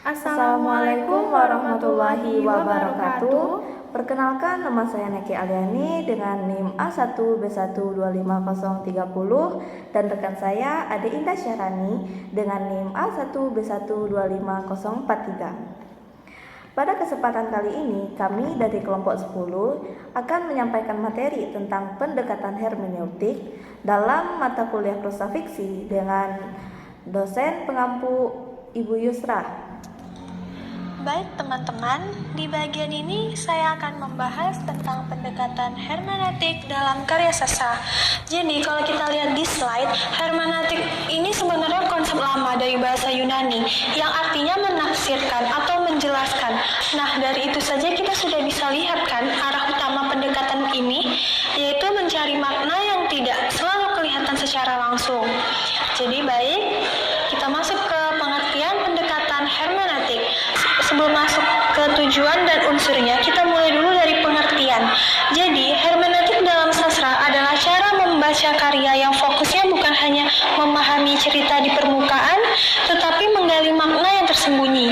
Assalamualaikum warahmatullahi wabarakatuh. Perkenalkan, nama saya Neki Aliani dengan NIM A1B1250030 dan rekan saya Ade Indah Syarani dengan NIM A1B1250043. Pada kesempatan kali ini, kami dari kelompok 10 akan menyampaikan materi tentang pendekatan hermeneutik dalam mata kuliah prosa fiksi dengan dosen pengampu Ibu Yusra. Baik teman-teman, di bagian ini saya akan membahas tentang pendekatan hermeneutik dalam karya sastra. Jadi kalau kita lihat di slide, hermeneutik ini sebenarnya konsep lama dari bahasa Yunani yang artinya menafsirkan atau menjelaskan. Nah, dari itu saja kita sudah bisa lihat kan arah utama pendekatan ini, yaitu mencari makna yang tidak selalu kelihatan secara langsung. Jadi baik, kita masuk ke pengertian pendekatan hermeneutik. Sebelum masuk ke tujuan dan unsurnya, kita mulai dulu dari pengertian. Jadi, hermeneutik dalam sastra adalah cara membaca karya yang fokusnya bukan hanya memahami cerita di permukaan, tetapi menggali makna yang tersembunyi.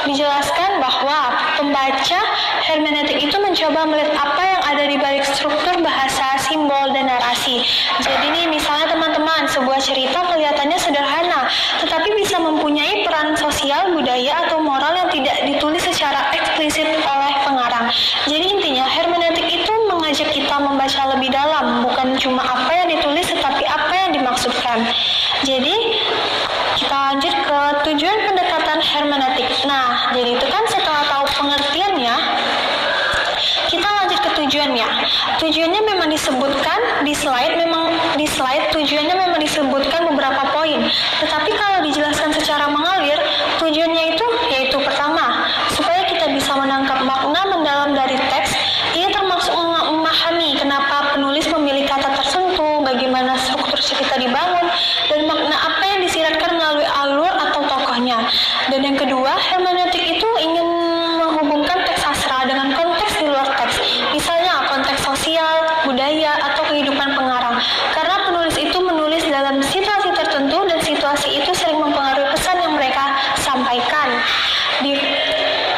Dijelaskan bahwa pembaca hermeneutik itu mencoba melihat apa yang ada di balik struktur bahasa, simbol, dan narasi. Jadi nih, misalnya teman-teman, sebuah cerita kelihatannya sederhana, tetapi bisa mempunyai peran sosial, budaya, atau moral yang tidak ditulis secara eksplisit oleh pengarang. Jadi intinya, hermeneutik itu mengajak kita membaca lebih dalam, bukan cuma apa yang ditulis, tetapi apa yang dimaksudkan. Jadi, kita lanjut ke tujuan pendekatan hermeneutik. Nah, jadi itu kan setelah tahu pengertiannya, kita lanjut ke tujuannya. Tujuannya memang disebutkan di slide, tujuannya memang disebutkan beberapa poin. Tetapi kalau dijelaskan secara mengalir, tujuannya itu yaitu pertama, supaya kita bisa menangkap makna mendalam dari teks. Ini termasuk memahami kenapa penulis memilih kata tertentu, bagaimana struktur cerita dibangun, dan makna apa yang disiratkan melalui alur atau tokohnya. Dan yang kedua, hermeneutik itu ingin menghubungkan teks sastra dengan konteks di luar teks, misalnya konteks sosial, budaya, atau kehidupan pengarang. Karena penulis itu menulis dalam situasi tertentu dan situasi itu sering mempengaruhi pesan yang mereka sampaikan.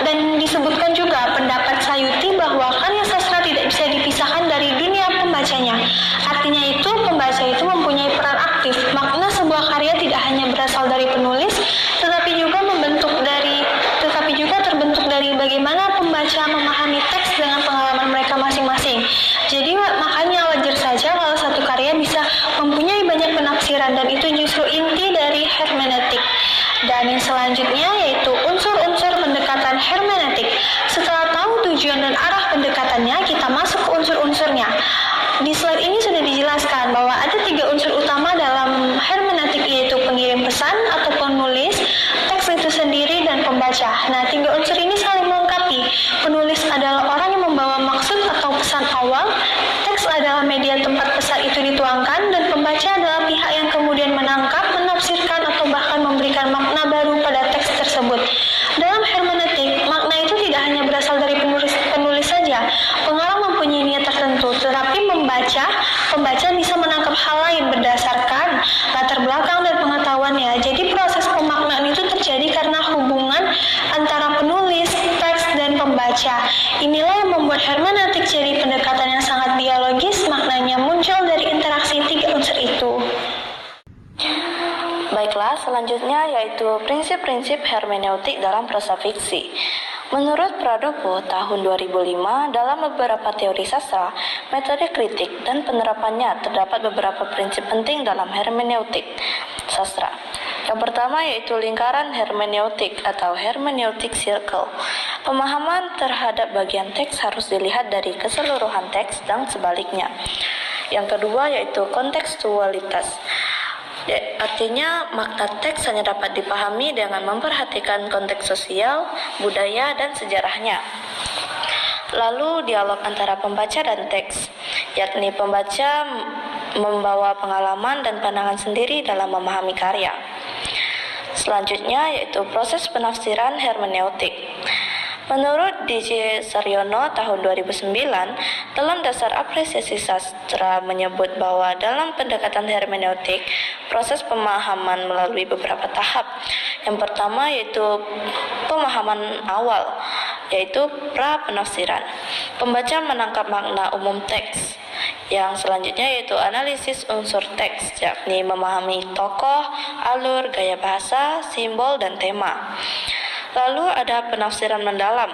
Dan disebutkan juga pendapat Sayuti bahwa karya sastra tidak bisa dipisahkan dari dunia pembacanya. Artinya itu, pembaca itu mempunyai peran aktif. Makna sebuah karya tidak hanya berasal dari penulis, tetapi juga terbentuk dari bagaimana pembaca memahami teks dengan pengalaman mereka masing-masing. Jadi makanya wajar saja kalau satu karya bisa mempunyai banyak penafsiran, dan itu justru inti dari hermeneutik. Dan yang selanjutnya yaitu unsur-unsur pendekatan hermeneutik. Setelah tahu tujuan dan arah pendekatannya, kita masuk ke unsur-unsurnya. Di slide ini sudah dijelaskan bahwa ada 3 unsur utama dalam hermeneutik, yaitu pengirim pesan atau penulis, teks itu sendiri, dan pembaca. Nah, 3 unsur ini saling melengkapi. Penulis adalah orang yang membawa maksud atau pesan awal, teks adalah media tempat pesan itu dituangkan, dan pembaca adalah pihak yang kemudian menangkap, menafsirkan, atau bahkan memberikan makna baru pada teks tersebut. Dalam hermeneutik, makna itu tidak hanya berasal dari penulis saja. Pengarang mempunyai niat tertentu, tetapi pembaca bisa menangkap hal lain berdasarkan latar belakang dan pengetahuannya. Jadi proses pemaknaan itu terjadi karena hubungan antara penulis, teks, dan pembaca. Inilah yang membuat hermeneutik jadi pendekatan yang sangat dialogis, maknanya muncul dari interaksi 3 unsur itu. Baiklah, selanjutnya yaitu prinsip-prinsip hermeneutik dalam prosa fiksi. Menurut Pradopo tahun 2005, dalam beberapa teori sastra, metode kritik dan penerapannya terdapat beberapa prinsip penting dalam hermeneutik sastra. Yang pertama yaitu lingkaran hermeneutik atau hermeneutic circle. Pemahaman terhadap bagian teks harus dilihat dari keseluruhan teks dan sebaliknya. Yang kedua yaitu kontekstualitas. Artinya, makna teks hanya dapat dipahami dengan memperhatikan konteks sosial, budaya, dan sejarahnya. Lalu, dialog antara pembaca dan teks, yakni pembaca membawa pengalaman dan pandangan sendiri dalam memahami karya. Selanjutnya, yaitu proses penafsiran hermeneutik. Menurut DJ Saryono tahun 2009, dalam dasar apresiasi sastra menyebut bahwa dalam pendekatan hermeneutik, proses pemahaman melalui beberapa tahap. Yang pertama yaitu pemahaman awal, yaitu pra-penafsiran. Pembaca menangkap makna umum teks. Yang selanjutnya yaitu analisis unsur teks, yakni memahami tokoh, alur, gaya bahasa, simbol, dan tema. Lalu ada penafsiran mendalam,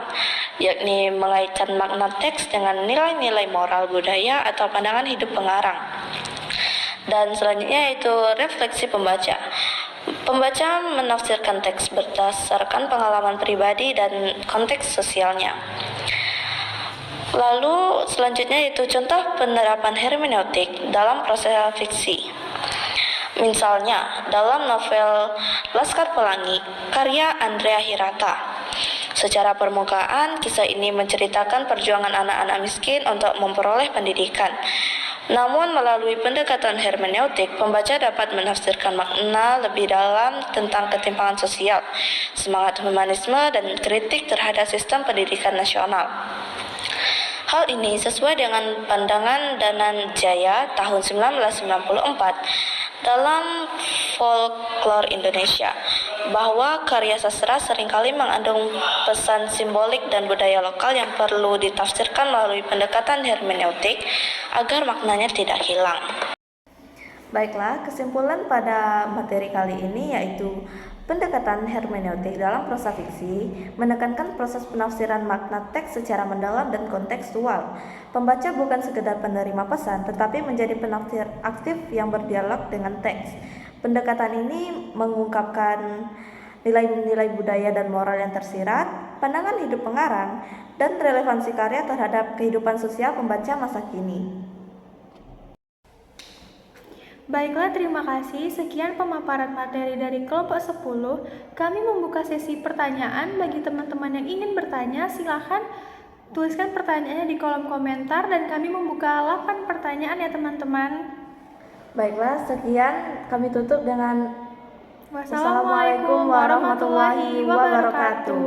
yakni mengaitkan makna teks dengan nilai-nilai moral budaya atau pandangan hidup pengarang. Dan selanjutnya yaitu refleksi pembaca. Pembaca menafsirkan teks berdasarkan pengalaman pribadi dan konteks sosialnya. Lalu selanjutnya yaitu contoh penerapan hermeneutik dalam proses fiksi. Misalnya dalam novel Laskar Pelangi karya Andrea Hirata. Secara permukaan, kisah ini menceritakan perjuangan anak-anak miskin untuk memperoleh pendidikan. Namun melalui pendekatan hermeneutik, pembaca dapat menafsirkan makna lebih dalam tentang ketimpangan sosial, semangat humanisme, dan kritik terhadap sistem pendidikan nasional. Hal ini sesuai dengan pandangan Dananjaya tahun 1994 dalam Folklore Indonesia, bahwa karya sastra seringkali mengandung pesan simbolik dan budaya lokal yang perlu ditafsirkan melalui pendekatan hermeneutik agar maknanya tidak hilang. Baiklah, kesimpulan pada materi kali ini yaitu pendekatan hermeneutik dalam prosa fiksi menekankan proses penafsiran makna teks secara mendalam dan kontekstual. Pembaca bukan sekedar penerima pesan, tetapi menjadi penafsir aktif yang berdialog dengan teks. Pendekatan ini mengungkapkan nilai-nilai budaya dan moral yang tersirat, pandangan hidup pengarang, dan relevansi karya terhadap kehidupan sosial pembaca masa kini. Baiklah, terima kasih. Sekian pemaparan materi dari kelompok 10. Kami membuka sesi pertanyaan. Bagi teman-teman yang ingin bertanya, silakan tuliskan pertanyaannya di kolom komentar dan kami membuka 8 pertanyaan ya teman-teman. Baiklah, sekian kami tutup dengan Wassalamualaikum warahmatullahi wabarakatuh.